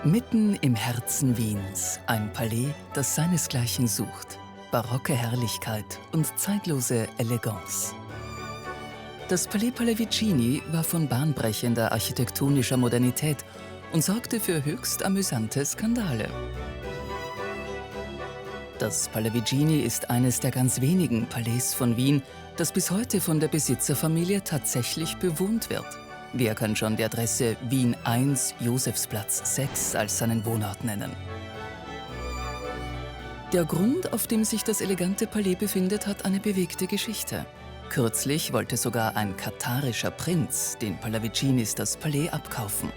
Mitten im Herzen Wiens ein Palais, das seinesgleichen sucht. Barocke Herrlichkeit und zeitlose Eleganz. Das Palais Pallavicini war von bahnbrechender architektonischer Modernität und sorgte für höchst amüsante Skandale. Das Pallavicini ist eines der ganz wenigen Palais von Wien, das bis heute von der Besitzerfamilie tatsächlich bewohnt wird. Wer kann schon die Adresse Wien 1, Josefsplatz 6 als seinen Wohnort nennen? Der Grund, auf dem sich das elegante Palais befindet, hat eine bewegte Geschichte. Kürzlich wollte sogar ein katarischer Prinz den Pallavicinis das Palais abkaufen.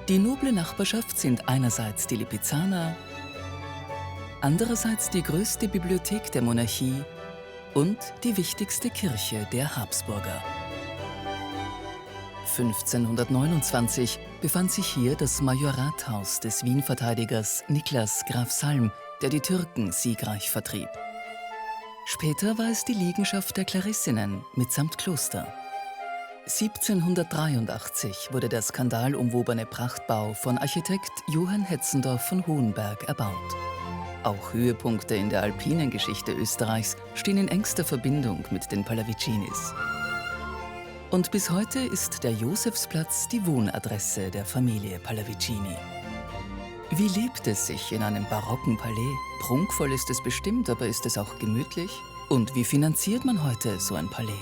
Die noble Nachbarschaft sind einerseits die Lipizzaner, andererseits die größte Bibliothek der Monarchie und die wichtigste Kirche der Habsburger. 1529 befand sich hier das Majorathaus des Wien-Verteidigers Niklas Graf Salm, der die Türken siegreich vertrieb. Später war es die Liegenschaft der Klarissinnen mitsamt Kloster. 1783 wurde der skandalumwobene Prachtbau von Architekt Johann Hetzendorf von Hohenberg erbaut. Auch Höhepunkte in der alpinen Geschichte Österreichs stehen in engster Verbindung mit den Pallavicinis. Und bis heute ist der Josefsplatz die Wohnadresse der Familie Pallavicini. Wie lebt es sich in einem barocken Palais? Prunkvoll ist es bestimmt, aber ist es auch gemütlich? Und wie finanziert man heute so ein Palais?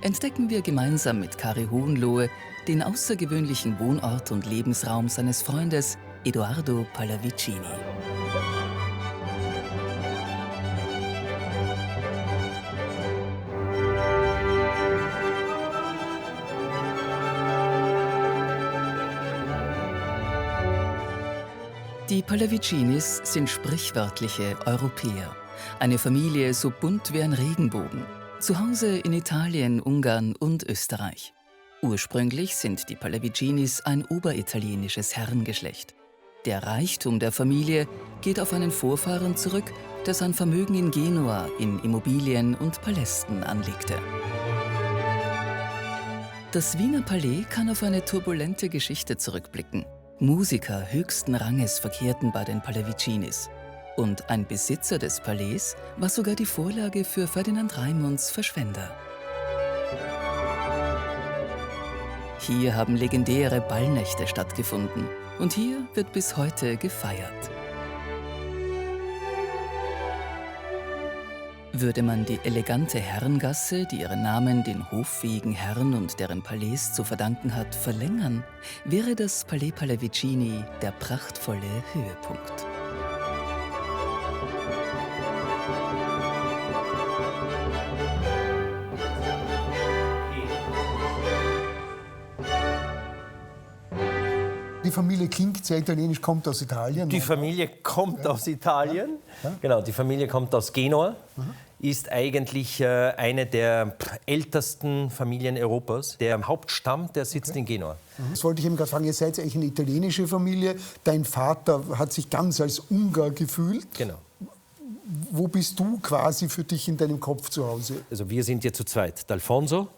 Entdecken wir gemeinsam mit Kari Hohenlohe den außergewöhnlichen Wohnort und Lebensraum seines Freundes Edoardo Pallavicini. Die Pallavicinis sind sprichwörtliche Europäer. Eine Familie so bunt wie ein Regenbogen. Zu Hause in Italien, Ungarn und Österreich. Ursprünglich sind die Pallavicinis ein oberitalienisches Herrengeschlecht. Der Reichtum der Familie geht auf einen Vorfahren zurück, der sein Vermögen in Genua in Immobilien und Palästen anlegte. Das Wiener Palais kann auf eine turbulente Geschichte zurückblicken. Musiker höchsten Ranges verkehrten bei den Pallavicinis. Und ein Besitzer des Palais war sogar die Vorlage für Ferdinand Raimunds Verschwender. Hier haben legendäre Ballnächte stattgefunden und hier wird bis heute gefeiert. Würde man die elegante Herrengasse, die ihren Namen den hoffähigen Herren und deren Palais zu verdanken hat, verlängern, wäre das Palais Pallavicini der prachtvolle Höhepunkt. Die Familie klingt sehr italienisch, kommt aus Italien. Die Familie kommt aus Italien. Ja. Genau, die Familie kommt aus Genua. Ist eigentlich eine der ältesten Familien Europas. Der Hauptstamm, der sitzt in Genua. Das wollte ich eben gerade fragen, ihr seid eigentlich eine italienische Familie. Dein Vater hat sich ganz als Ungar gefühlt. Genau. Wo bist du quasi für dich in deinem Kopf zu Hause? Also wir sind hier zu zweit, der Alfonso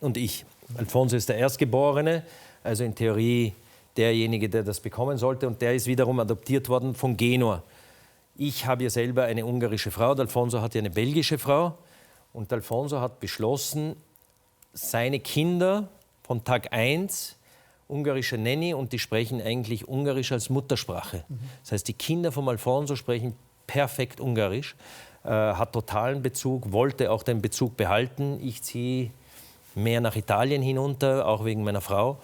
und ich. Alfonso ist der Erstgeborene, also in Theorie derjenige, der das bekommen sollte. Und der ist wiederum adoptiert worden von Genua. Ich habe ja selber eine ungarische Frau, der Alfonso hat ja eine belgische Frau. Und der Alfonso hat beschlossen, seine Kinder von Tag 1 ungarische Nanny, und die sprechen eigentlich Ungarisch als Muttersprache. Das heißt, die Kinder vom Alfonso sprechen perfekt Ungarisch, hat totalen Bezug, wollte auch den Bezug behalten. Ich ziehe mehr nach Italien hinunter, auch wegen meiner Frau.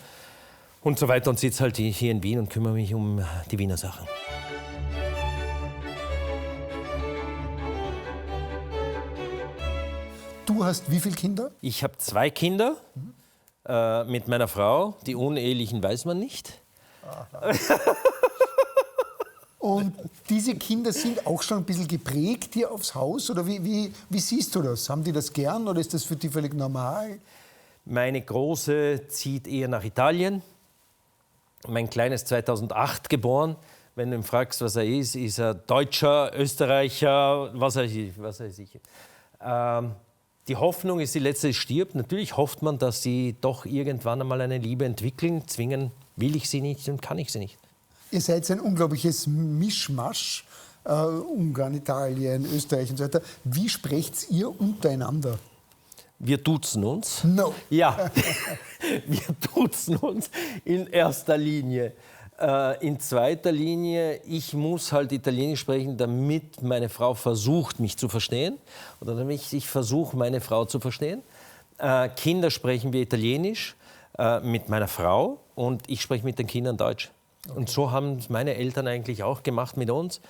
Und so weiter, und sitze halt hier in Wien und kümmere mich um die Wiener Sachen. Du hast wie viele Kinder? Ich habe 2 Kinder mit meiner Frau. Die unehelichen weiß man nicht. Und diese Kinder sind auch schon ein bisschen geprägt hier aufs Haus? Oder wie siehst du das? Haben die das gern oder ist das für die völlig normal? Meine Große zieht eher nach Italien. Mein Kleines 2008 geboren. Wenn du ihn fragst, was er ist er Deutscher, Österreicher, was weiß ich. Die Hoffnung ist die letzte, die stirbt. Natürlich hofft man, dass sie doch irgendwann einmal eine Liebe entwickeln. Zwingen will ich sie nicht und kann ich sie nicht. Ihr seid ein unglaubliches Mischmasch, Ungarn, Italien, Österreich und so weiter. Wie sprecht ihr untereinander? Wir duzen uns. No. Ja, wir duzen uns in erster Linie. In zweiter Linie, ich muss halt Italienisch sprechen, damit meine Frau versucht, mich zu verstehen. Oder damit ich versuche, meine Frau zu verstehen. Kinder sprechen wir Italienisch mit meiner Frau und ich spreche mit den Kindern Deutsch. Okay. Und so haben meine Eltern eigentlich auch gemacht mit uns.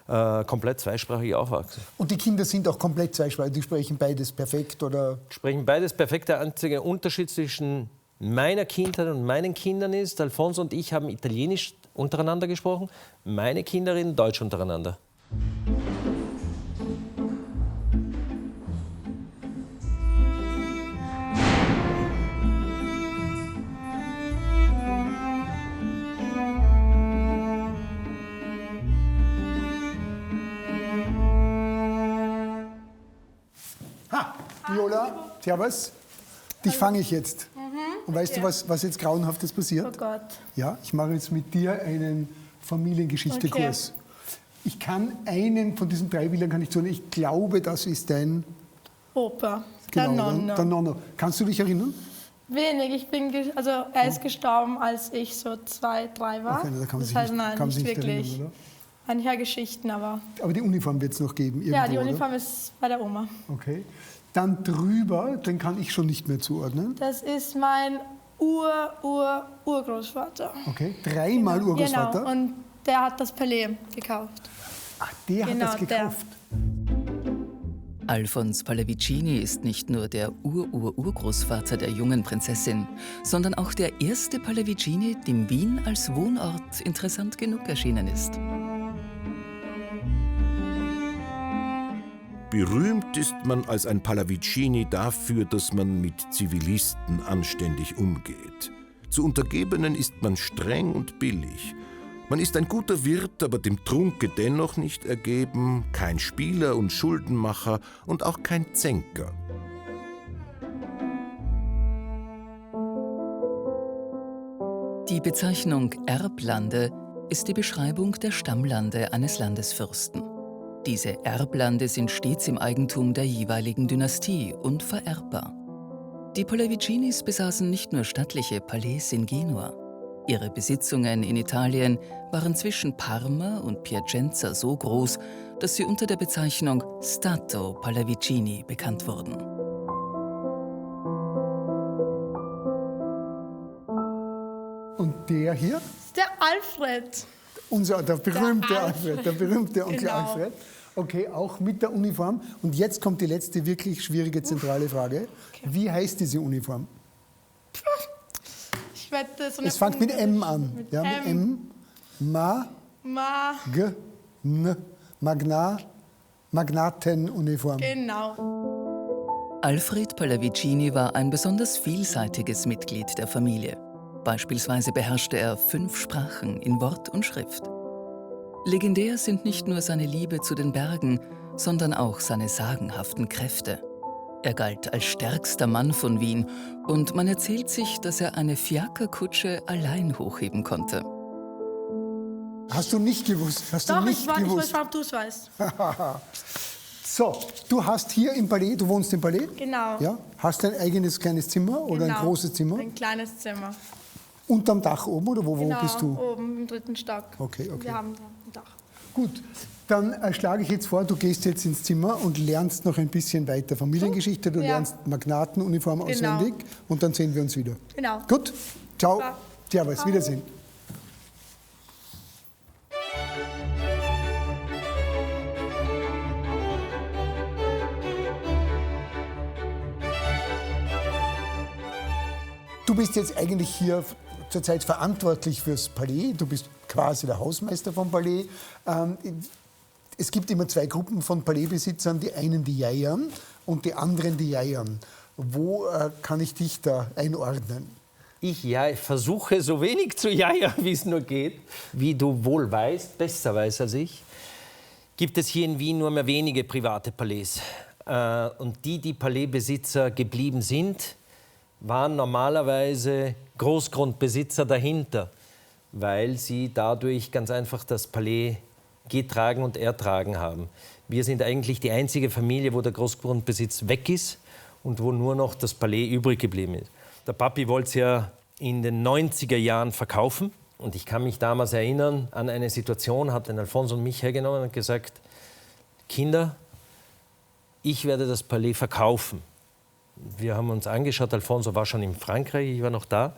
Komplett zweisprachig aufwachsen. Und die Kinder sind auch komplett zweisprachig, die sprechen beides perfekt, oder? Sprechen beides perfekt. Der einzige Unterschied zwischen meiner Kindheit und meinen Kindern ist, Alfonso und ich haben Italienisch untereinander gesprochen, meine Kinder reden Deutsch untereinander. Viola, servus. Dich fange ich jetzt. Und weißt du, was jetzt Grauenhaftes passiert? Oh Gott. Ja, ich mache jetzt mit dir einen Familiengeschichte-Kurs. Ich kann einen von diesen 3 Bildern kann ich tun. Ich glaube, das ist dein Opa, genau, der Nonno. Der Nonno. Kannst du dich erinnern? Wenig. Er ist gestorben, als ich so 2, 3 war. Okay, da kann man das sich heißt, nicht, nein, kann man sich nicht nicht wirklich. erinnern, oder? Ein paar Geschichten, aber... Aber die Uniform wird es noch geben irgendwo, Ja, die Uniform oder? ist bei der Oma. Okay. Dann drüber, den kann ich schon nicht mehr zuordnen. Das ist mein Urgroßvater. Okay, 3-mal Urgroßvater. Genau, und der hat das Palais gekauft. Ach, der hat das gekauft. Alfons Pallavicini ist nicht nur der Urgroßvater der jungen Prinzessin, sondern auch der erste Pallavicini, dem Wien als Wohnort interessant genug erschienen ist. Berühmt ist man als ein Pallavicini dafür, dass man mit Zivilisten anständig umgeht. Zu Untergebenen ist man streng und billig. Man ist ein guter Wirt, aber dem Trunke dennoch nicht ergeben, kein Spieler und Schuldenmacher und auch kein Zänker. Die Bezeichnung Erblande ist die Beschreibung der Stammlande eines Landesfürsten. Diese Erblande sind stets im Eigentum der jeweiligen Dynastie und vererbbar. Die Pallavicinis besaßen nicht nur stattliche Palais in Genua. Ihre Besitzungen in Italien waren zwischen Parma und Piacenza so groß, dass sie unter der Bezeichnung Stato Pallavicini bekannt wurden. Und der hier? Das ist der Alfred. Der berühmte Der Alfred, der berühmte Onkel Genau. Alfred. Okay, auch mit der Uniform. Und jetzt kommt die letzte wirklich schwierige zentrale Frage. Okay. Wie heißt diese Uniform? Ich wette, so eine Es fängt mit M an. Mit Ja, mit M. Magnatenuniform. Genau. Alfred Pallavicini war ein besonders vielseitiges Mitglied der Familie. Beispielsweise beherrschte er 5 Sprachen in Wort und Schrift. Legendär sind nicht nur seine Liebe zu den Bergen, sondern auch seine sagenhaften Kräfte. Er galt als stärkster Mann von Wien und man erzählt sich, dass er eine Fiakerkutsche allein hochheben konnte. Hast du nicht gewusst? Hast Doch, du ich nicht weiß, gewusst? ob du es weißt. So, du hast hier im Palais, du wohnst im Palais? Genau. Ja? Hast du ein eigenes kleines Zimmer oder ein großes Zimmer? Ein kleines Zimmer. Unterm Dach oben oder wo Genau, bist du? oben im 3. Stock. Okay. Wir haben da ein Dach. Gut, dann schlage ich jetzt vor, du gehst jetzt ins Zimmer und lernst noch ein bisschen weiter Familiengeschichte. Du Ja. lernst Magnatenuniform auswendig und dann sehen wir uns wieder. Genau. Gut, ciao. Super. Servus, Ciao. Wiedersehen. Du bist jetzt eigentlich hier zurzeit verantwortlich fürs Palais. Du bist quasi der Hausmeister vom Palais. Es gibt immer 2 Gruppen von Palaisbesitzern. Die einen, die jaiern und die anderen, die jaiern. Wo kann ich dich da einordnen? Ich versuche so wenig zu jaiern, wie es nur geht. Wie du wohl weißt, besser weißt als ich, gibt es hier in Wien nur mehr wenige private Palais. Und die Palaisbesitzer geblieben sind, waren normalerweise Großgrundbesitzer dahinter. weil sie dadurch ganz einfach das Palais getragen und ertragen haben. Wir sind eigentlich die einzige Familie, wo der Großgrundbesitz weg ist und wo nur noch das Palais übrig geblieben ist. Der Papi wollte es ja in den 90er Jahren verkaufen. Und ich kann mich damals erinnern an eine Situation, hat den Alfonso und mich hergenommen und gesagt, Kinder, ich werde das Palais verkaufen. Wir haben uns angeschaut, Alfonso war schon in Frankreich, ich war noch da.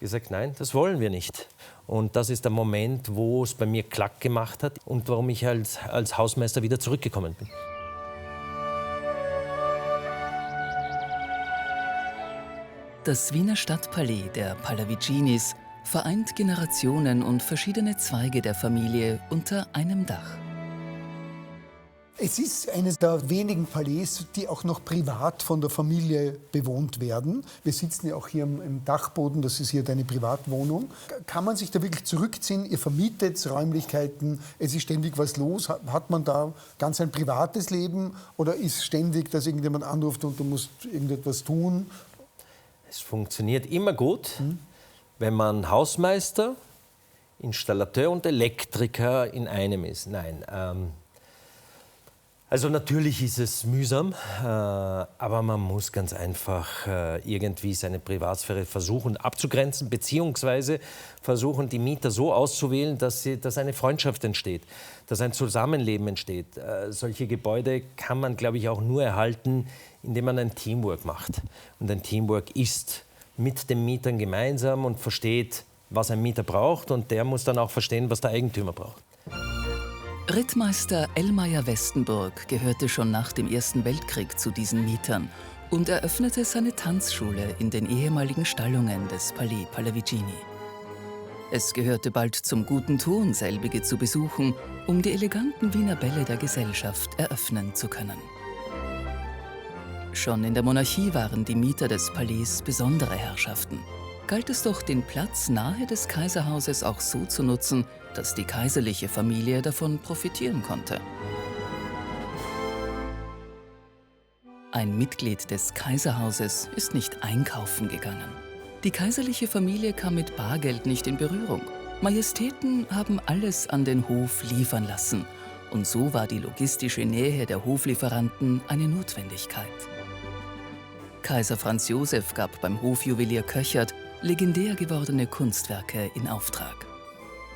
Gesagt, nein, das wollen wir nicht. Und das ist der Moment, wo es bei mir Klack gemacht hat und warum ich als Hausmeister wieder zurückgekommen bin. Das Wiener Stadtpalais der Pallaviginis vereint Generationen und verschiedene Zweige der Familie unter einem Dach. Es ist eines der wenigen Palais, die auch noch privat von der Familie bewohnt werden. Wir sitzen ja auch hier im Dachboden, das ist hier deine Privatwohnung. Kann man sich da wirklich zurückziehen? Ihr vermietet Räumlichkeiten, es ist ständig was los. Hat man da ganz ein privates Leben oder ist ständig, dass irgendjemand anruft und du musst irgendetwas tun? Es funktioniert immer gut, wenn man Hausmeister, Installateur und Elektriker in einem ist. Nein, also natürlich ist es mühsam, aber man muss ganz einfach irgendwie seine Privatsphäre versuchen abzugrenzen, beziehungsweise versuchen, die Mieter so auszuwählen, dass eine Freundschaft entsteht, dass ein Zusammenleben entsteht. Solche Gebäude kann man, glaube ich, auch nur erhalten, indem man ein Teamwork macht. Und ein Teamwork ist mit den Mietern gemeinsam und versteht, was ein Mieter braucht, und der muss dann auch verstehen, was der Eigentümer braucht. Rittmeister Ellmeier-Westenburg gehörte schon nach dem Ersten Weltkrieg zu diesen Mietern und eröffnete seine Tanzschule in den ehemaligen Stallungen des Palais Pallavicini. Es gehörte bald zum guten Ton, selbige zu besuchen, um die eleganten Wiener Bälle der Gesellschaft eröffnen zu können. Schon in der Monarchie waren die Mieter des Palais besondere Herrschaften. Galt es doch, den Platz nahe des Kaiserhauses auch so zu nutzen, dass die kaiserliche Familie davon profitieren konnte. Ein Mitglied des Kaiserhauses ist nicht einkaufen gegangen. Die kaiserliche Familie kam mit Bargeld nicht in Berührung. Majestäten haben alles an den Hof liefern lassen. Und so war die logistische Nähe der Hoflieferanten eine Notwendigkeit. Kaiser Franz Josef gab beim Hofjuwelier Köchert legendär gewordene Kunstwerke in Auftrag.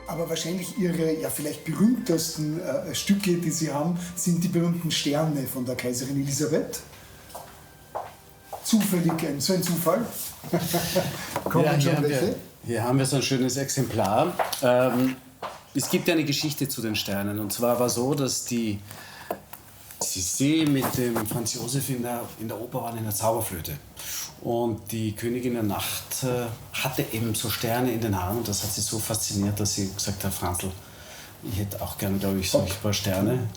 Aber wahrscheinlich Ihre vielleicht berühmtesten Stücke, die Sie haben, sind die berühmten Sterne von der Kaiserin Elisabeth. Zufällig, so ein Zufall. Hier haben wir so ein schönes Exemplar. Es gibt eine Geschichte zu den Sternen. Und zwar war so, dass die Sissi mit dem Franz Josef in der Oper waren, in der Zauberflöte. Und die Königin der Nacht hatte eben so Sterne in den Haaren, und das hat sie so fasziniert, dass sie gesagt hat, Franzl, ich hätte auch gerne, glaube ich, solche paar Sterne.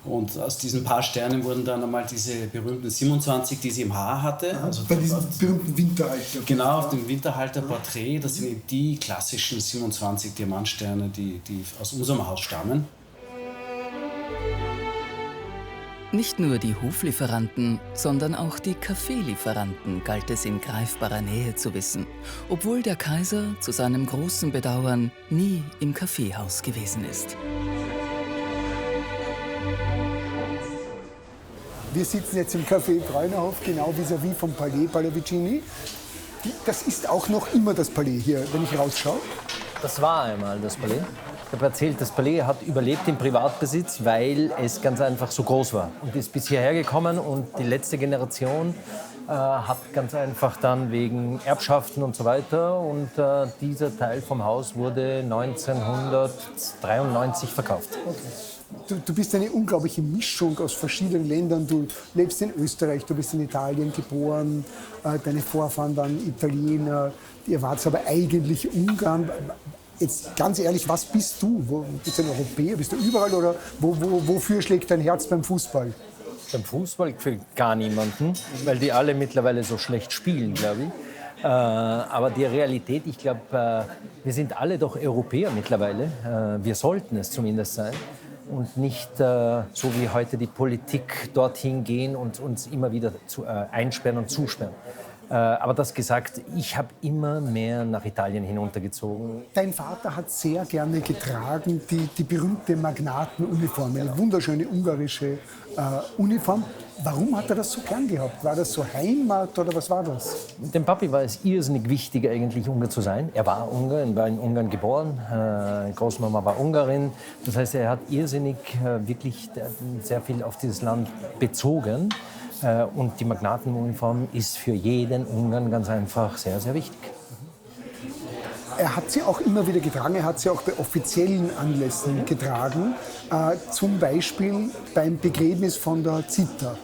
Und aus diesen paar Sternen wurden dann einmal diese berühmten 27, die sie im Haar hatte. Also bei diesem berühmten Winterhalter. Genau, auf dem Winterhalter-Porträt. Das sind eben die klassischen 27 Diamantsterne, die aus unserem Haus stammen. Nicht nur die Hoflieferanten, sondern auch die Kaffeelieferanten galt es in greifbarer Nähe zu wissen, obwohl der Kaiser zu seinem großen Bedauern nie im Kaffeehaus gewesen ist. Wir sitzen jetzt im Café Bräunerhof, genau vis-à-vis vom Palais Pallavicini. Das ist auch noch immer das Palais hier, wenn ich rausschaue. Das war einmal das Palais. Ich habe erzählt, das Palais hat überlebt im Privatbesitz, weil es ganz einfach so groß war. Und ist bis hierher gekommen, und die letzte Generation hat ganz einfach dann wegen Erbschaften und so weiter. Und dieser Teil vom Haus wurde 1993 verkauft. Okay. Du bist eine unglaubliche Mischung aus verschiedenen Ländern. Du lebst in Österreich, du bist in Italien geboren, deine Vorfahren waren Italiener, ihr wart aber eigentlich Ungarn. Jetzt ganz ehrlich, was bist du? Bist du ein Europäer? Bist du überall, oder wofür schlägt dein Herz beim Fußball? Beim Fußball für gar niemanden, weil die alle mittlerweile so schlecht spielen, glaube ich. Aber die Realität, ich glaube, wir sind alle doch Europäer mittlerweile. Wir sollten es zumindest sein. Und nicht so wie heute die Politik dorthin gehen und uns immer wieder einsperren und zusperren. Aber das gesagt, ich habe immer mehr nach Italien hinuntergezogen. Dein Vater hat sehr gerne getragen die berühmte Magnatenuniform, eine wunderschöne ungarische Uniform. Warum hat er das so gern gehabt? War das so Heimat oder was war das? Dem Papi war es irrsinnig wichtig, eigentlich Ungar zu sein. Er war Ungar, er war in Ungarn geboren. Großmama war Ungarin. Das heißt, er hat irrsinnig wirklich sehr viel auf dieses Land bezogen. Und die Magnatenuniform ist für jeden Ungarn ganz einfach sehr, sehr wichtig. Er hat sie auch immer wieder getragen, er hat sie auch bei offiziellen Anlässen getragen, zum Beispiel beim Begräbnis von der Zita.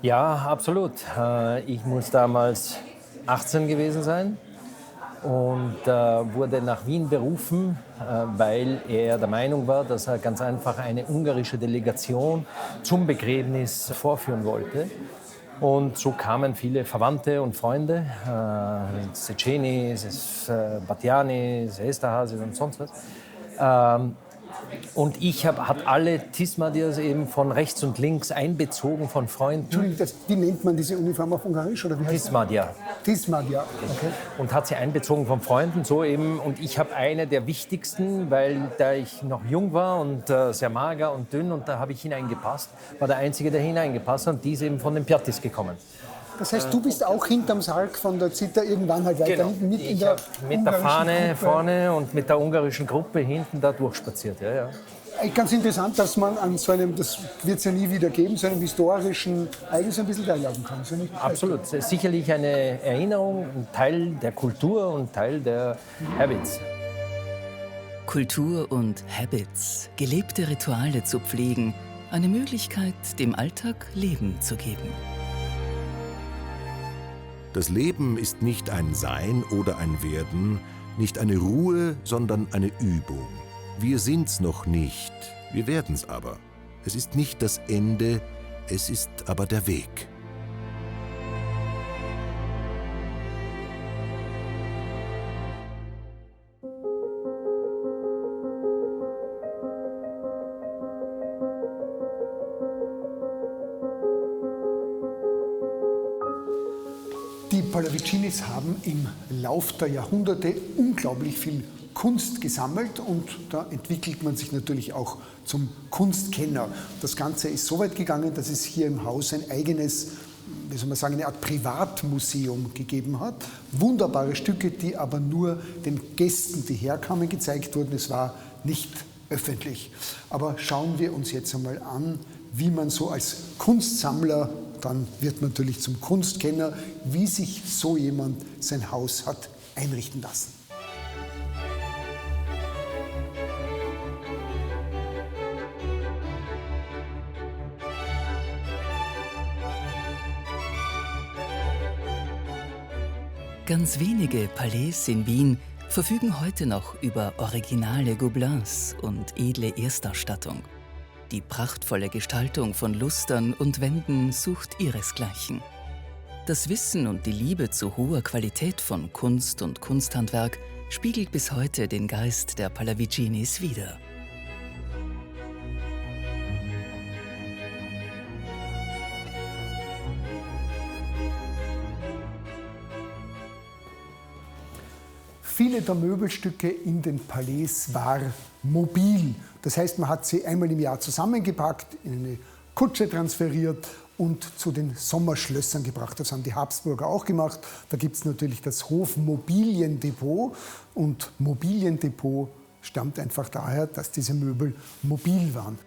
Ja, absolut. Ich muss damals 18 gewesen sein und wurde nach Wien berufen, weil er der Meinung war, dass er ganz einfach eine ungarische Delegation zum Begräbnis vorführen wollte. Und so kamen viele Verwandte und Freunde, Szechenys, Batianis, Esterházys und sonst was. Und ich hat alle Tismadias eben von rechts und links einbezogen von Freunden. Entschuldigung, wie nennt man diese Uniform auf Ungarisch? Oder wie heißt Tismadia. Tismadia, okay. Und hat sie einbezogen von Freunden, so eben. Und ich habe eine der wichtigsten, weil da ich noch jung war und sehr mager und dünn und da habe ich hineingepasst, war der Einzige, der hineingepasst hat und die ist eben von den Piattis gekommen. Das heißt, du bist auch hinterm Sarg von der Zita irgendwann halt weiter hinten mit in der mit der Fahne Gruppe. vorne und mit der ungarischen Gruppe hinten da durchspaziert. Ja, ja. Ganz interessant, dass man an so einem, das wird es ja nie wieder geben, so einem historischen Ereignis ein bisschen teilhaben kann. So nicht? Absolut. Es ist sicherlich eine Erinnerung, ein Teil der Kultur und Teil der Habits. Kultur und Habits, gelebte Rituale zu pflegen, eine Möglichkeit, dem Alltag Leben zu geben. Das Leben ist nicht ein Sein oder ein Werden, nicht eine Ruhe, sondern eine Übung. Wir sind's noch nicht, wir werden's aber. Es ist nicht das Ende, es ist aber der Weg. Die Pallavicinis haben im Lauf der Jahrhunderte unglaublich viel Kunst gesammelt und da entwickelt man sich natürlich auch zum Kunstkenner. Das Ganze ist so weit gegangen, dass es hier im Haus ein eigenes, wie soll man sagen, eine Art Privatmuseum gegeben hat. Wunderbare Stücke, die aber nur den Gästen, die herkamen, gezeigt wurden. Es war nicht öffentlich. Aber schauen wir uns jetzt einmal an, wie man so als Kunstsammler, dann wird man natürlich zum Kunstkenner, wie sich so jemand sein Haus hat einrichten lassen. Ganz wenige Palais in Wien verfügen heute noch über originale Gobelins und edle Erstausstattung. Die prachtvolle Gestaltung von Lustern und Wänden sucht ihresgleichen. Das Wissen und die Liebe zu hoher Qualität von Kunst und Kunsthandwerk spiegelt bis heute den Geist der Pallavicinis wider. Viele der Möbelstücke in den Palais war mobil. Das heißt, man hat sie einmal im Jahr zusammengepackt, in eine Kutsche transferiert und zu den Sommerschlössern gebracht. Das haben die Habsburger auch gemacht. Da gibt es natürlich das Hofmobiliendepot. Und Mobiliendepot stammt einfach daher, dass diese Möbel mobil waren.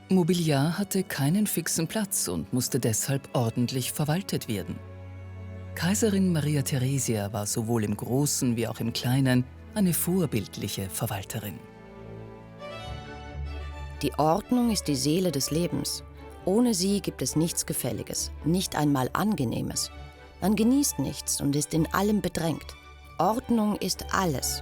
Mobiliar hatte keinen fixen Platz und musste deshalb ordentlich verwaltet werden. Kaiserin Maria Theresia war sowohl im Großen wie auch im Kleinen eine vorbildliche Verwalterin. Die Ordnung ist die Seele des Lebens. Ohne sie gibt es nichts Gefälliges, nicht einmal Angenehmes. Man genießt nichts und ist in allem bedrängt. Ordnung ist alles.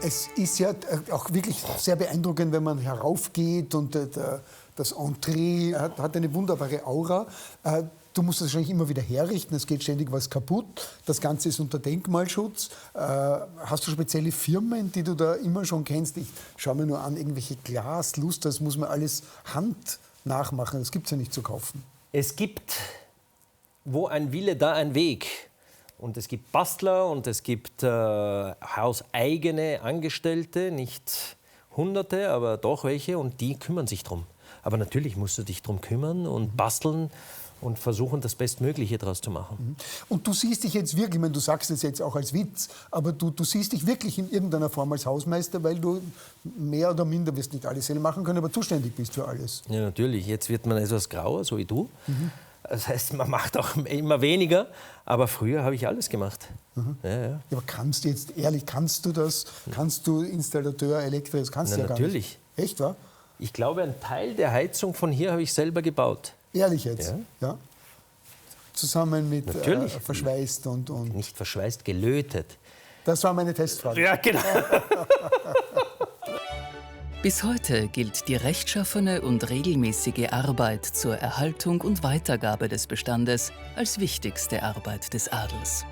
Es ist ja auch wirklich sehr beeindruckend, wenn man heraufgeht und das Entree hat eine wunderbare Aura. Du musst das wahrscheinlich immer wieder herrichten, es geht ständig was kaputt. Das Ganze ist unter Denkmalschutz. Hast du spezielle Firmen, die du da immer schon kennst? Ich schaue mir nur an, irgendwelche Glasluster, das muss man alles Hand nachmachen. Das gibt es ja nicht zu kaufen. Es gibt, wo ein Wille, da ein Weg. Und es gibt Bastler und es gibt hauseigene Angestellte, nicht Hunderte, aber doch welche, und die kümmern sich drum. Aber natürlich musst du dich drum kümmern und basteln und versuchen, das Bestmögliche daraus zu machen. Und du siehst dich jetzt wirklich, ich meine, du sagst es jetzt auch als Witz, aber du siehst dich wirklich in irgendeiner Form als Hausmeister, weil du mehr oder minder, wirst nicht alles selber machen können, aber zuständig bist für alles. Ja, natürlich. Jetzt wird man etwas grauer, so wie du. Das heißt, man macht auch immer weniger, aber früher habe ich alles gemacht. Ja, ja. Ja, aber kannst du jetzt, ehrlich, kannst du das? Kannst du Installateur, Elektriker, das kannst du ja gar natürlich. nicht. Echt, wahr? Ich glaube, einen Teil der Heizung von hier habe ich selber gebaut. Ehrlich jetzt? Ja. Zusammen mit verschweißt und... Nicht verschweißt, gelötet. Das war meine Testfrage. Ja, genau. Bis heute gilt die rechtschaffene und regelmäßige Arbeit zur Erhaltung und Weitergabe des Bestandes als wichtigste Arbeit des Adels.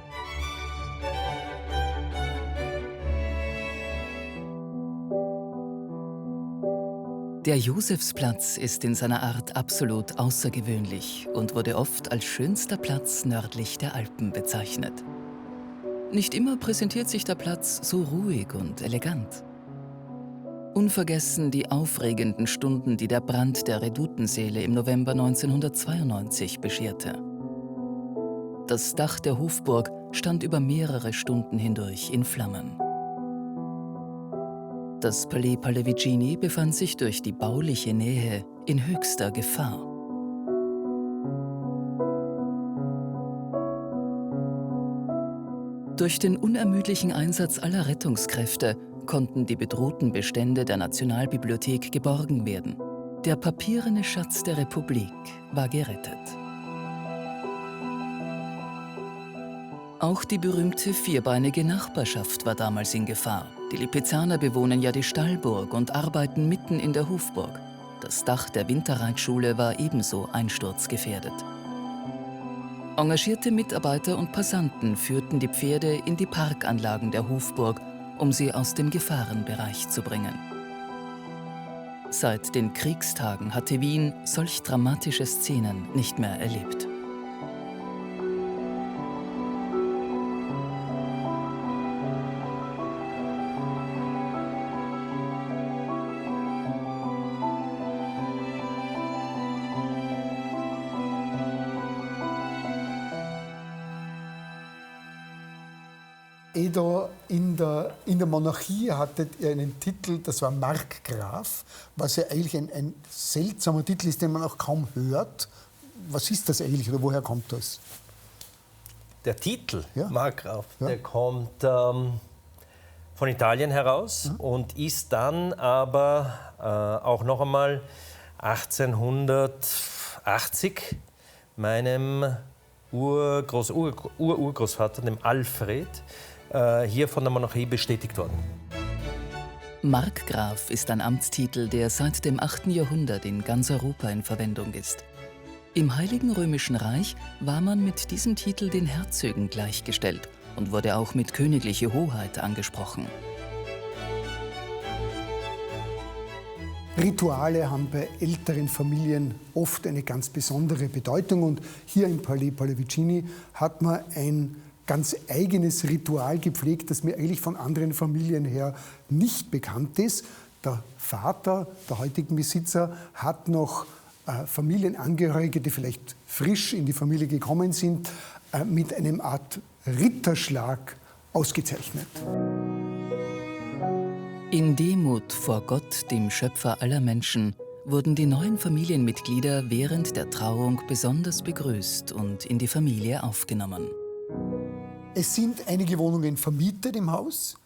Der Josefsplatz ist in seiner Art absolut außergewöhnlich und wurde oft als schönster Platz nördlich der Alpen bezeichnet. Nicht immer präsentiert sich der Platz so ruhig und elegant. Unvergessen die aufregenden Stunden, die der Brand der Redutensäle im November 1992 bescherte. Das Dach der Hofburg stand über mehrere Stunden hindurch in Flammen. Das Palais Pallavicini befand sich durch die bauliche Nähe in höchster Gefahr. Durch den unermüdlichen Einsatz aller Rettungskräfte konnten die bedrohten Bestände der Nationalbibliothek geborgen werden. Der papierene Schatz der Republik war gerettet. Auch die berühmte vierbeinige Nachbarschaft war damals in Gefahr. Die Lipizzaner bewohnen ja die Stallburg und arbeiten mitten in der Hofburg. Das Dach der Winterreitschule war ebenso einsturzgefährdet. Engagierte Mitarbeiter und Passanten führten die Pferde in die Parkanlagen der Hofburg, um sie aus dem Gefahrenbereich zu bringen. Seit den Kriegstagen hatte Wien solch dramatische Szenen nicht mehr erlebt. Edo, in der Monarchie hattet ihr einen Titel, das war Markgraf, was ja eigentlich ein seltsamer Titel ist, den man auch kaum hört. Was ist das eigentlich oder woher kommt das? Der Titel, Ja. Markgraf, Ja. der kommt von Italien heraus und ist dann aber auch noch einmal 1880 meinem Urgroßvater, dem Alfred, hier von der Monarchie bestätigt worden. Markgraf ist ein Amtstitel, der seit dem 8. Jahrhundert in ganz Europa in Verwendung ist. Im Heiligen Römischen Reich war man mit diesem Titel den Herzögen gleichgestellt und wurde auch mit königliche Hoheit angesprochen. Rituale haben bei älteren Familien oft eine ganz besondere Bedeutung und hier im Palais Pallavicini hat man ein ganz eigenes Ritual gepflegt, das mir eigentlich von anderen Familien her nicht bekannt ist. Der Vater der heutigen Besitzer hat noch Familienangehörige, die vielleicht frisch in die Familie gekommen sind, mit einem Art Ritterschlag ausgezeichnet. In Demut vor Gott, dem Schöpfer aller Menschen, wurden die neuen Familienmitglieder während der Trauung besonders begrüßt und in die Familie aufgenommen. Es sind einige Wohnungen vermietet im Haus,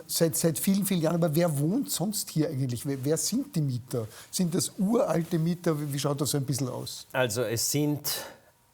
seit vielen, vielen Jahren. Aber wer wohnt sonst hier eigentlich? Wer sind die Mieter? Sind das uralte Mieter? Wie schaut das so ein bisschen aus? Also es sind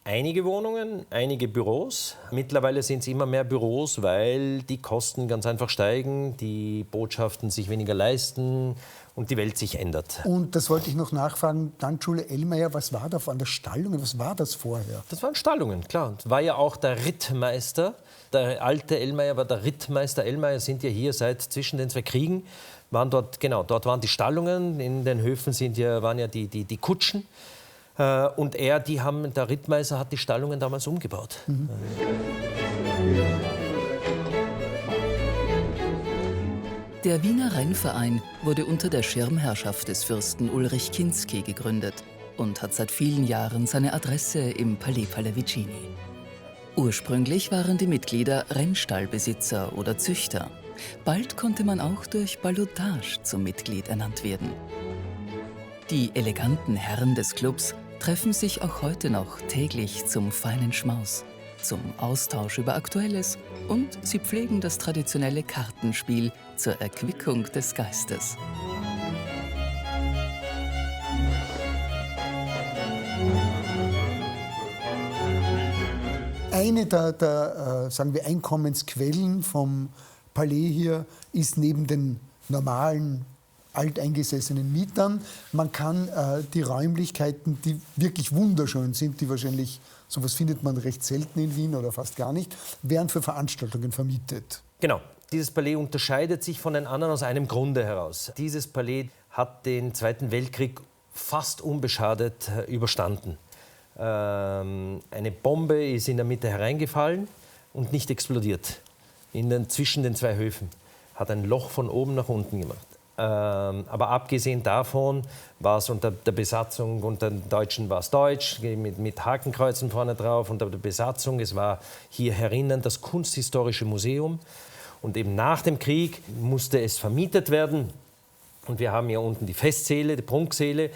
Einige Wohnungen, einige Büros. Mittlerweile sind es immer mehr Büros, weil die Kosten ganz einfach steigen, die Botschaften sich weniger leisten und die Welt sich ändert. Und das wollte ich noch nachfragen, Tanzschule Ellmeier, was war da an der Stallungen, was war das vorher? Das waren Stallungen, klar. Das war ja auch der Rittmeister. Der alte Ellmeier war der Rittmeister. Ellmeier sind ja hier seit zwischen den 2 Kriegen. Dort waren die Stallungen. In den Höfen waren ja die Kutschen. Und der Rittmeister hat die Stallungen damals umgebaut. Mhm. Der Wiener Rennverein wurde unter der Schirmherrschaft des Fürsten Ulrich Kinsky gegründet und hat seit vielen Jahren seine Adresse im Palais Pallavicini. Ursprünglich waren die Mitglieder Rennstallbesitzer oder Züchter. Bald konnte man auch durch Ballotage zum Mitglied ernannt werden. Die eleganten Herren des Clubs treffen sich auch heute noch täglich zum feinen Schmaus, zum Austausch über Aktuelles und sie pflegen das traditionelle Kartenspiel zur Erquickung des Geistes. Eine der sagen wir, Einkommensquellen vom Palais hier ist neben den normalen alteingesessenen Mietern. Man kann die Räumlichkeiten, die wirklich wunderschön sind, die wahrscheinlich, sowas findet man recht selten in Wien oder fast gar nicht, werden für Veranstaltungen vermietet. Genau. Dieses Palais unterscheidet sich von den anderen aus einem Grunde heraus. Dieses Palais hat den Zweiten Weltkrieg fast unbeschadet überstanden. Eine Bombe ist in der Mitte hereingefallen und nicht explodiert. Zwischen den 2 Höfen. Hat ein Loch von oben nach unten gemacht. Aber abgesehen davon war es unter der Besatzung, unter den Deutschen war es deutsch, mit Hakenkreuzen vorne drauf, unter der Besatzung. Es war hier herinnen das Kunsthistorische Museum. Und eben nach dem Krieg musste es vermietet werden. Und wir haben hier unten die Festsäle, die Prunksäle,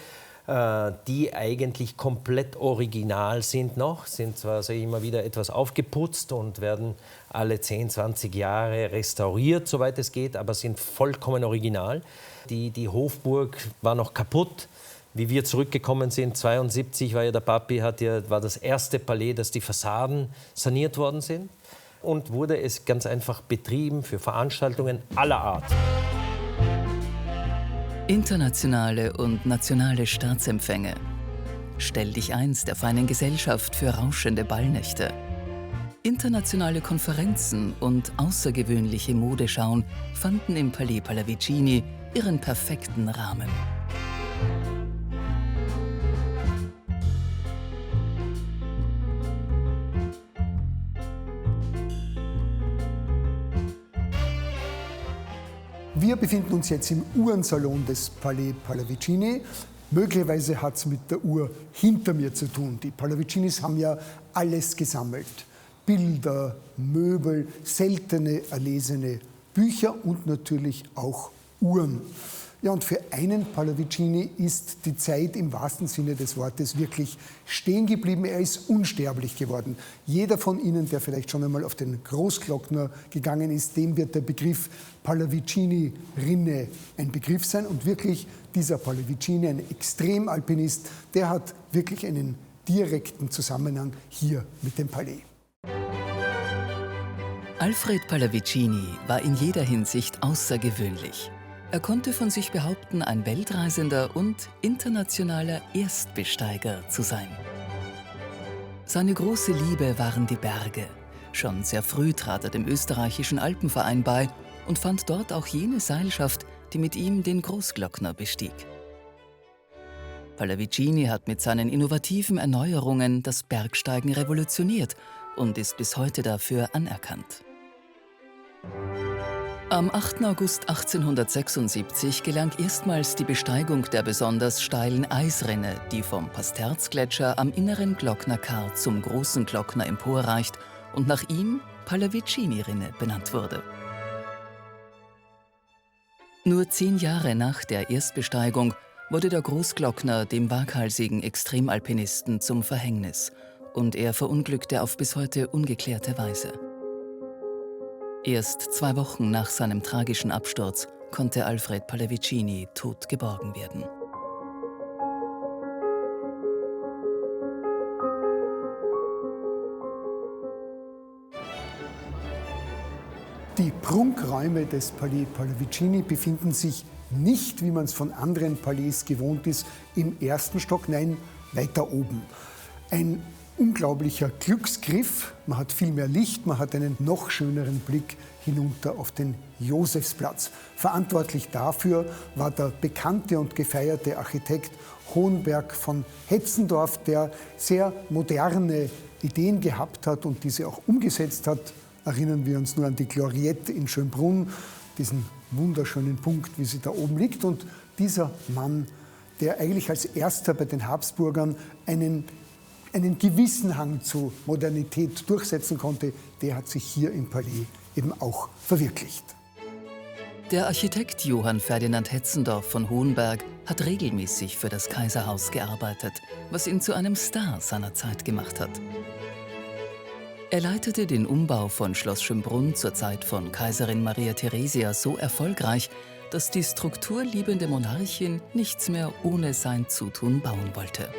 die eigentlich komplett original sind noch, sind zwar immer wieder etwas aufgeputzt und werden alle 10, 20 Jahre restauriert, soweit es geht, aber sind vollkommen original. Die Hofburg war noch kaputt. Wie wir zurückgekommen sind, 1972 war ja der Papi, war das erste Palais, dass die Fassaden saniert worden sind und wurde es ganz einfach betrieben für Veranstaltungen aller Art. Internationale und nationale Staatsempfänge. Stell dich eins der feinen Gesellschaft für rauschende Ballnächte. Internationale Konferenzen und außergewöhnliche Modeschauen fanden im Palais Pallavicini ihren perfekten Rahmen. Wir befinden uns jetzt im Uhrensalon des Palais Pallavicini. Möglicherweise hat es mit der Uhr hinter mir zu tun. Die Pallavicinis haben ja alles gesammelt. Bilder, Möbel, seltene, erlesene Bücher und natürlich auch Uhren. Ja, und für einen Pallavicini ist die Zeit im wahrsten Sinne des Wortes wirklich stehen geblieben. Er ist unsterblich geworden. Jeder von Ihnen, der vielleicht schon einmal auf den Großglockner gegangen ist, dem wird der Begriff Pallavicini-Rinne ein Begriff sein. Und wirklich, dieser Pallavicini, ein Extremalpinist, der hat wirklich einen direkten Zusammenhang hier mit dem Palais. Alfred Pallavicini war in jeder Hinsicht außergewöhnlich. Er konnte von sich behaupten, ein Weltreisender und internationaler Erstbesteiger zu sein. Seine große Liebe waren die Berge. Schon sehr früh trat er dem österreichischen Alpenverein bei und fand dort auch jene Seilschaft, die mit ihm den Großglockner bestieg. Pallavicini hat mit seinen innovativen Erneuerungen das Bergsteigen revolutioniert und ist bis heute dafür anerkannt. Am 8. August 1876 gelang erstmals die Besteigung der besonders steilen Eisrinne, die vom Pasterzgletscher am inneren Glocknerkar zum Großen Glockner emporreicht und nach ihm Pallavicini-Rinne benannt wurde. Nur 10 Jahre nach der Erstbesteigung wurde der Großglockner dem waghalsigen Extremalpinisten zum Verhängnis und er verunglückte auf bis heute ungeklärte Weise. Erst 2 Wochen nach seinem tragischen Absturz konnte Alfred Pallavicini tot geborgen werden. Die Prunkräume des Palais Pallavicini befinden sich nicht, wie man es von anderen Palais gewohnt ist, im ersten Stock, nein, weiter oben. Ein unglaublicher Glücksgriff, man hat viel mehr Licht, man hat einen noch schöneren Blick hinunter auf den Josefsplatz. Verantwortlich dafür war der bekannte und gefeierte Architekt Hohenberg von Hetzendorf, der sehr moderne Ideen gehabt hat und diese auch umgesetzt hat. Erinnern wir uns nur an die Gloriette in Schönbrunn, diesen wunderschönen Punkt, wie sie da oben liegt. Und dieser Mann, der eigentlich als erster bei den Habsburgern einen gewissen Hang zu Modernität durchsetzen konnte, der hat sich hier im Palais eben auch verwirklicht. Der Architekt Johann Ferdinand Hetzendorf von Hohenberg hat regelmäßig für das Kaiserhaus gearbeitet, was ihn zu einem Star seiner Zeit gemacht hat. Er leitete den Umbau von Schloss Schönbrunn zur Zeit von Kaiserin Maria Theresia so erfolgreich, dass die strukturliebende Monarchin nichts mehr ohne sein Zutun bauen wollte.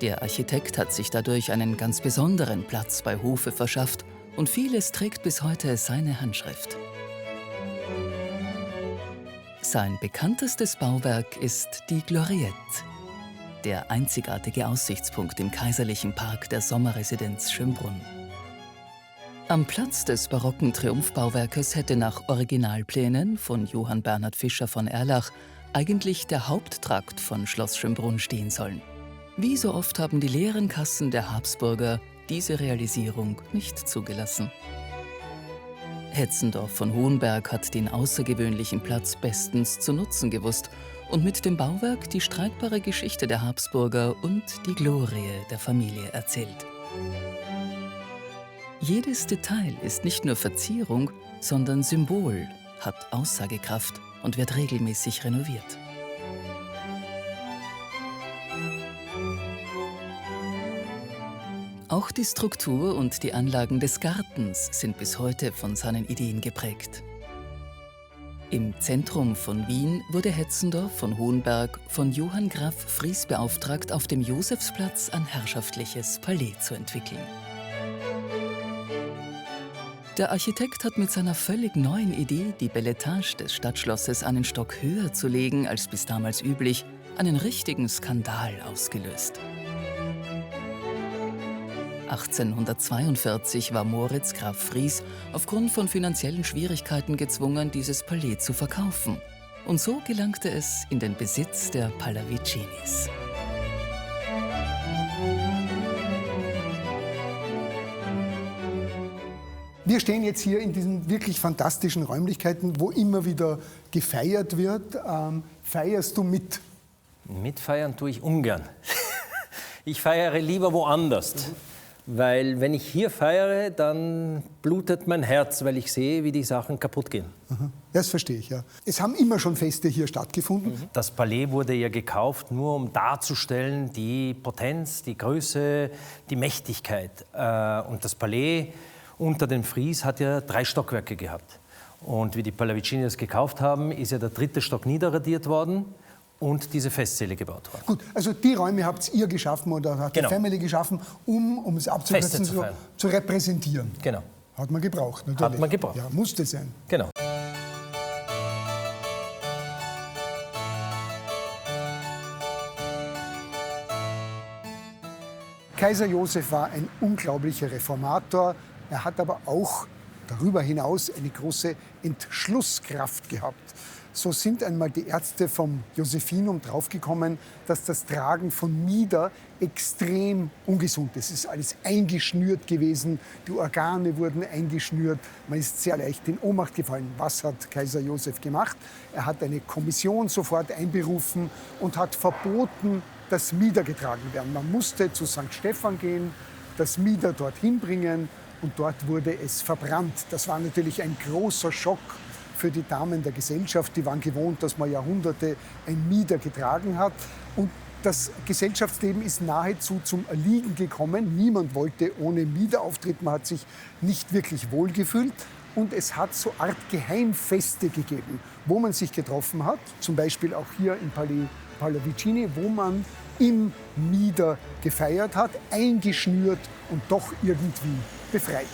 Der Architekt hat sich dadurch einen ganz besonderen Platz bei Hofe verschafft und vieles trägt bis heute seine Handschrift. Sein bekanntestes Bauwerk ist die Gloriette, der einzigartige Aussichtspunkt im kaiserlichen Park der Sommerresidenz Schönbrunn. Am Platz des barocken Triumphbauwerkes hätte nach Originalplänen von Johann Bernhard Fischer von Erlach eigentlich der Haupttrakt von Schloss Schönbrunn stehen sollen. Wie so oft haben die leeren Kassen der Habsburger diese Realisierung nicht zugelassen. Hetzendorf von Hohenberg hat den außergewöhnlichen Platz bestens zu nutzen gewusst und mit dem Bauwerk die streitbare Geschichte der Habsburger und die Glorie der Familie erzählt. Jedes Detail ist nicht nur Verzierung, sondern Symbol, hat Aussagekraft und wird regelmäßig renoviert. Auch die Struktur und die Anlagen des Gartens sind bis heute von seinen Ideen geprägt. Im Zentrum von Wien wurde Hetzendorf von Hohenberg von Johann Graf Fries beauftragt, auf dem Josefsplatz ein herrschaftliches Palais zu entwickeln. Der Architekt hat mit seiner völlig neuen Idee, die Beletage des Stadtschlosses einen Stock höher zu legen als bis damals üblich, einen richtigen Skandal ausgelöst. 1842 war Moritz Graf Fries aufgrund von finanziellen Schwierigkeiten gezwungen, dieses Palais zu verkaufen. Und so gelangte es in den Besitz der Pallavicinis. Wir stehen jetzt hier in diesen wirklich fantastischen Räumlichkeiten, wo immer wieder gefeiert wird. Feierst du mit? Mitfeiern tue ich ungern. Ich feiere lieber woanders. Weil wenn ich hier feiere, dann blutet mein Herz, weil ich sehe, wie die Sachen kaputt gehen. Das verstehe ich, ja. Es haben immer schon Feste hier stattgefunden. Das Palais wurde ja gekauft, nur um darzustellen die Potenz, die Größe, die Mächtigkeit. Und das Palais unter dem Fries hat ja 3 Stockwerke gehabt. Und wie die Pallavicini das gekauft haben, ist ja der 3. Stock niederradiert worden und diese Festsäle gebaut worden. Gut, also die Räume habt ihr geschaffen oder hat die Family geschaffen, um es abzukürzen, zu repräsentieren. Genau. Hat man gebraucht, natürlich. Hat man gebraucht. Ja, musste sein. Genau. Kaiser Josef war ein unglaublicher Reformator. Er hat aber auch darüber hinaus eine große Entschlusskraft gehabt. So sind einmal die Ärzte vom Josephinum draufgekommen, dass das Tragen von Mieder extrem ungesund ist. Es ist alles eingeschnürt gewesen, die Organe wurden eingeschnürt, man ist sehr leicht in Ohnmacht gefallen. Was hat Kaiser Josef gemacht? Er hat eine Kommission sofort einberufen und hat verboten, dass Mieder getragen werden. Man musste zu St. Stephan gehen, das Mieder dorthin bringen und dort wurde es verbrannt. Das war natürlich ein großer Schock für die Damen der Gesellschaft. Die waren gewohnt, dass man Jahrhunderte ein Mieder getragen hat. Und das Gesellschaftsleben ist nahezu zum Erliegen gekommen. Niemand wollte ohne Mieder auftreten. Man hat sich nicht wirklich wohlgefühlt. Und es hat so Art Geheimfeste gegeben, wo man sich getroffen hat. Zum Beispiel auch hier im Palais Pallavicini, wo man im Mieder gefeiert hat, eingeschnürt und doch irgendwie befreit.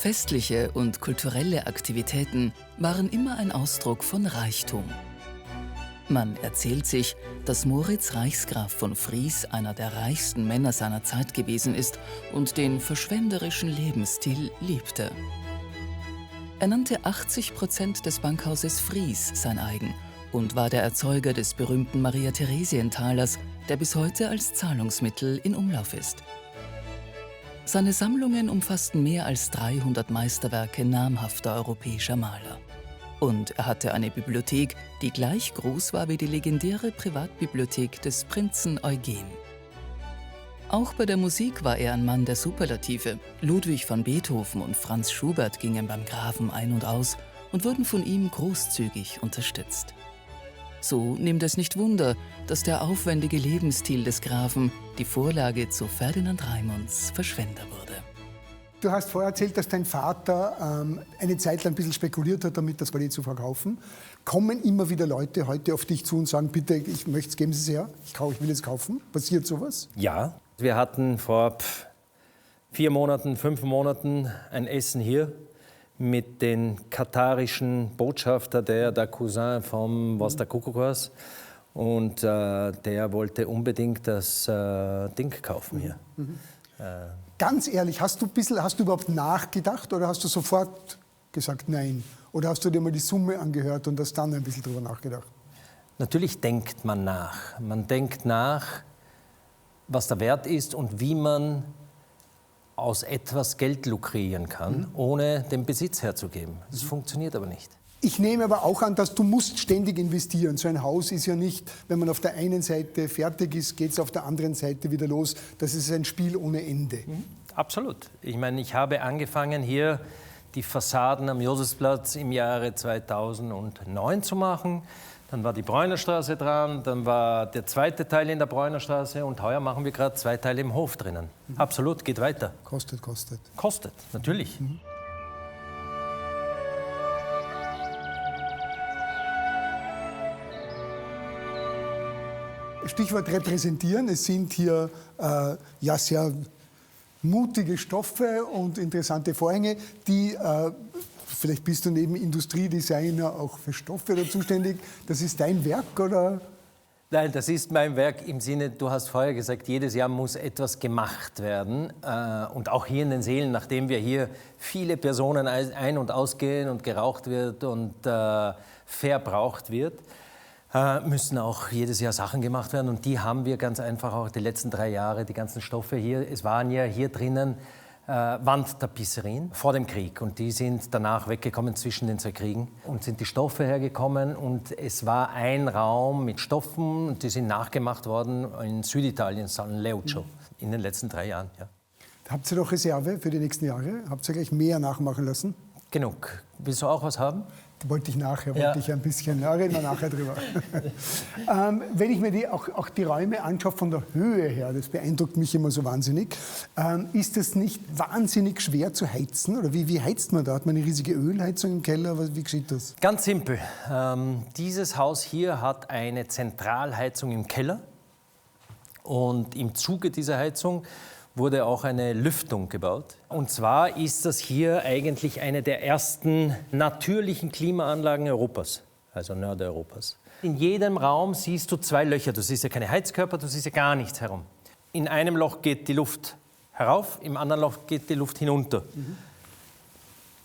Festliche und kulturelle Aktivitäten waren immer ein Ausdruck von Reichtum. Man erzählt sich, dass Moritz Reichsgraf von Vries einer der reichsten Männer seiner Zeit gewesen ist und den verschwenderischen Lebensstil liebte. Er nannte 80% des Bankhauses Vries sein eigen und war der Erzeuger des berühmten Maria-Theresien-Talers, der bis heute als Zahlungsmittel in Umlauf ist. Seine Sammlungen umfassten mehr als 300 Meisterwerke namhafter europäischer Maler. Und er hatte eine Bibliothek, die gleich groß war wie die legendäre Privatbibliothek des Prinzen Eugen. Auch bei der Musik war er ein Mann der Superlative. Ludwig van Beethoven und Franz Schubert gingen beim Grafen ein und aus und wurden von ihm großzügig unterstützt. So nimmt es nicht Wunder, dass der aufwendige Lebensstil des Grafen die Vorlage zu Ferdinand Raimunds Verschwender wurde. Du hast vorher erzählt, dass dein Vater eine Zeit lang ein bisschen spekuliert hat, damit das Palais zu verkaufen. Kommen immer wieder Leute heute auf dich zu und sagen, bitte, ich möchte es, geben Sie es her, ich will es kaufen? Passiert sowas? Ja, wir hatten vor 4 Monaten, 5 Monaten ein Essen hier mit dem katarischen Botschafter, der Cousin vom was der Kuckuck was. Und der wollte unbedingt das Ding kaufen hier. Ganz ehrlich, hast du überhaupt nachgedacht oder hast du sofort gesagt nein? Oder hast du dir mal die Summe angehört und hast dann ein bisschen drüber nachgedacht? Natürlich denkt man nach. Man denkt nach, was der Wert ist und wie man aus etwas Geld lukrieren kann, ohne den Besitz herzugeben. Das funktioniert aber nicht. Ich nehme aber auch an, dass du musst ständig investieren. So ein Haus ist ja nicht, wenn man auf der einen Seite fertig ist, geht es auf der anderen Seite wieder los. Das ist ein Spiel ohne Ende. Absolut. Ich meine, ich habe angefangen, hier die Fassaden am Josefsplatz im Jahre 2009 zu machen. Dann war die Bräunerstraße dran, dann war der zweite Teil in der Bräunerstraße und heuer machen wir gerade 2 Teile im Hof drinnen. Absolut, geht weiter. Kostet. Kostet, natürlich. Stichwort repräsentieren. Es sind hier sehr mutige Stoffe und interessante Vorhänge, die, vielleicht bist du neben Industriedesigner auch für Stoffe da zuständig. Das ist dein Werk, oder? Nein, das ist mein Werk im Sinne, du hast vorher gesagt, jedes Jahr muss etwas gemacht werden. Und auch hier in den Sälen, nachdem wir hier viele Personen ein- und ausgehen und geraucht wird und verbraucht wird, müssen auch jedes Jahr Sachen gemacht werden. Und die haben wir ganz einfach auch die letzten 3 Jahre, die ganzen Stoffe hier. Es waren ja hier drinnen Wandtapisserien vor dem Krieg. Und die sind danach weggekommen zwischen den 2 Kriegen. Und sind die Stoffe hergekommen. Und es war ein Raum mit Stoffen. Und die sind nachgemacht worden in Süditalien, San Leucio, in den letzten 3 Jahren. Ja. Habt ihr noch Reserve für die nächsten Jahre? Habt ihr gleich mehr nachmachen lassen? Genug. Willst du auch was haben? Wollte ich ein bisschen, reden wir nachher drüber. Wenn ich mir auch die Räume anschaue von der Höhe her, das beeindruckt mich immer so wahnsinnig, ist das nicht wahnsinnig schwer zu heizen? Oder wie heizt man da? Hat man eine riesige Ölheizung im Keller? Wie geschieht das? Ganz simpel. Dieses Haus hier hat eine Zentralheizung im Keller und im Zuge dieser Heizung wurde auch eine Lüftung gebaut. Und zwar ist das hier eigentlich eine der ersten natürlichen Klimaanlagen Europas, also Nordeuropas. In jedem Raum siehst du 2 Löcher. Du siehst ja keine Heizkörper, du siehst ja gar nichts herum. In einem Loch geht die Luft herauf, im anderen Loch geht die Luft hinunter.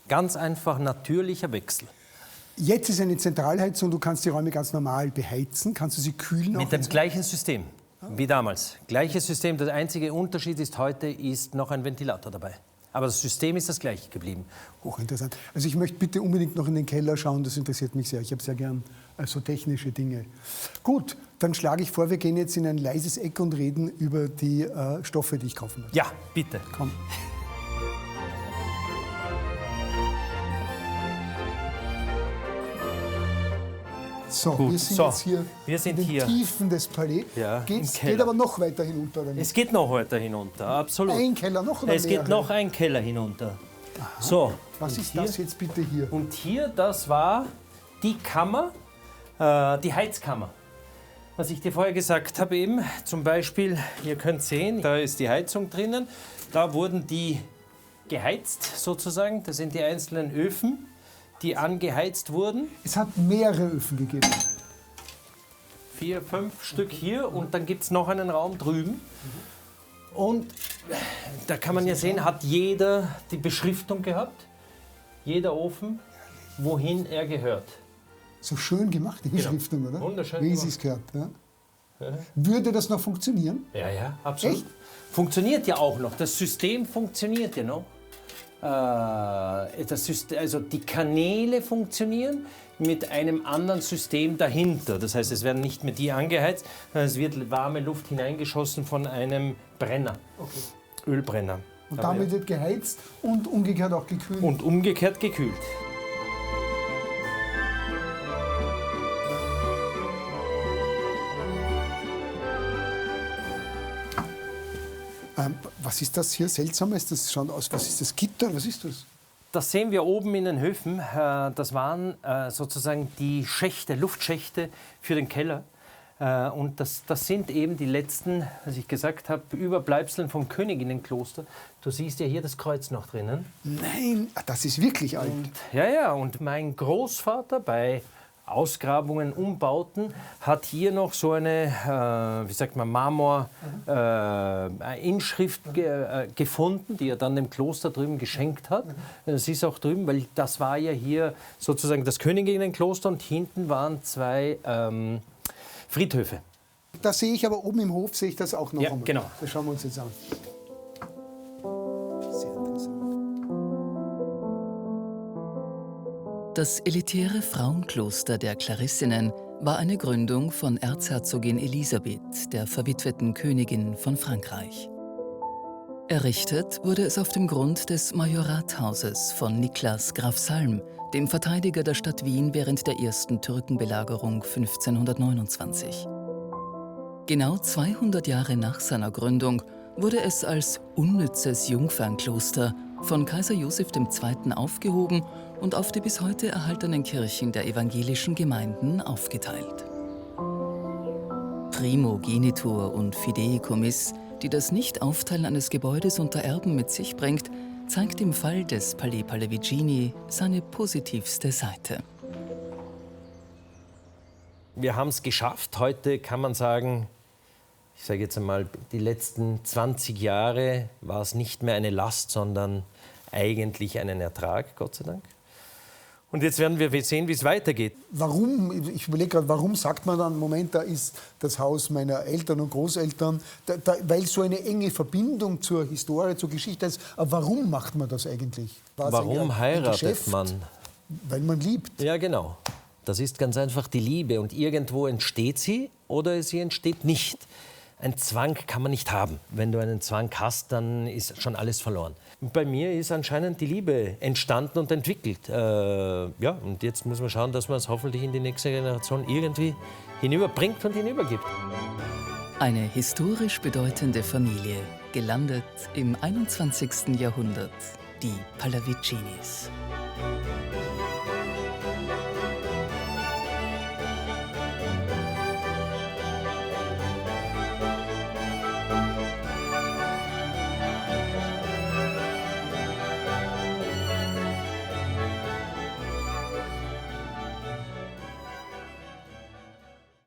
Ganz einfach natürlicher Wechsel. Jetzt ist eine Zentralheizung, du kannst die Räume ganz normal beheizen. Kannst du sie kühlen? Mit dem gleichen System. Wie damals. Gleiches System. Der einzige Unterschied ist, heute ist noch ein Ventilator dabei. Aber das System ist das gleiche geblieben. Hochinteressant. Also ich möchte bitte unbedingt noch in den Keller schauen, das interessiert mich sehr. Ich habe sehr gern so technische Dinge. Gut, dann schlage ich vor, wir gehen jetzt in ein leises Eck und reden über die Stoffe, die ich kaufen möchte. Ja, bitte. Komm. So, Gut, wir sind so, jetzt hier wir sind in den hier. Tiefen des Palais. Ja, Geht aber noch weiter hinunter, oder nicht? Es geht noch weiter hinunter, absolut. Ein Keller noch oder Es geht mehrere? noch ein Keller hinunter. So, Was ist das jetzt bitte hier? und hier, das war die Kammer, die Heizkammer. Was ich dir vorher gesagt habe eben, zum Beispiel, ihr könnt sehen, da ist die Heizung drinnen, da wurden die geheizt sozusagen. Das sind die einzelnen Öfen, die angeheizt wurden. Es hat mehrere Öfen gegeben. 4, 5 Stück hier und dann gibt es noch einen Raum drüben. Und da kann man ja sehen, hat jeder die Beschriftung gehabt, jeder Ofen, wohin er gehört. So schön gemacht, die Beschriftung, oder? Wunderschön Wie gemacht. sie es gehört. Ja. Würde das noch funktionieren? Ja, absolut. Echt? Funktioniert ja auch noch, das System funktioniert ja noch. Also die Kanäle funktionieren mit einem anderen System dahinter. Das heißt, es werden nicht mehr die angeheizt, sondern es wird warme Luft hineingeschossen von einem Brenner, Ölbrenner. Und damit wird geheizt und umgekehrt auch gekühlt. Und umgekehrt gekühlt. Was ist das hier Seltsames? Das schaut aus. Was ist das? Gitter? Was ist das? Das sehen wir oben in den Höfen. Das waren sozusagen die Schächte, Luftschächte für den Keller. Und das sind eben die letzten, was ich gesagt habe, Überbleibseln vom Königinnenkloster. Du siehst ja hier das Kreuz noch drinnen. Nein, das ist wirklich alt. Ja, und mein Großvater bei Ausgrabungen, Umbauten, hat hier noch so eine, Marmor-Inschrift gefunden, die er dann dem Kloster drüben geschenkt hat. Das ist auch drüben, weil das war ja hier sozusagen das Königinnenkloster und hinten waren 2 Friedhöfe. Da sehe ich aber oben im Hof, sehe ich das auch noch Ja, einmal. genau. Das schauen wir uns jetzt an. Sehr interessant. Das elitäre Frauenkloster der Klarissinnen war eine Gründung von Erzherzogin Elisabeth, der verwitweten Königin von Frankreich. Errichtet wurde es auf dem Grund des Majorathauses von Niklas Graf Salm, dem Verteidiger der Stadt Wien während der ersten Türkenbelagerung 1529. Genau 200 Jahre nach seiner Gründung wurde es als unnützes Jungfernkloster von Kaiser Joseph II. Aufgehoben und auf die bis heute erhaltenen Kirchen der evangelischen Gemeinden aufgeteilt. Primogenitur und Fideikommiss, die das Nicht-Aufteilen eines Gebäudes unter Erben mit sich bringt, zeigt im Fall des Palais Pallavicini seine positivste Seite. Wir haben es geschafft. Heute kann man sagen, ich sage jetzt einmal, die letzten 20 Jahre war es nicht mehr eine Last, sondern eigentlich einen Ertrag, Gott sei Dank. Und jetzt werden wir sehen, wie es weitergeht. Warum, ich überlege gerade, warum sagt man dann, Moment, da ist das Haus meiner Eltern und Großeltern, weil so eine enge Verbindung zur Historie, zur Geschichte ist. Aber warum macht man das eigentlich? War es Warum ein heiratet Geschäft? man? Weil man liebt. Ja, genau. Das ist ganz einfach die Liebe. Und irgendwo entsteht sie oder sie entsteht nicht. Ein Zwang kann man nicht haben. Wenn du einen Zwang hast, dann ist schon alles verloren. Und bei mir ist anscheinend die Liebe entstanden und entwickelt. Und jetzt müssen wir schauen, dass man es hoffentlich in die nächste Generation irgendwie hinüberbringt und hinübergibt. Eine historisch bedeutende Familie, gelandet im 21. Jahrhundert, die Pallavicinis.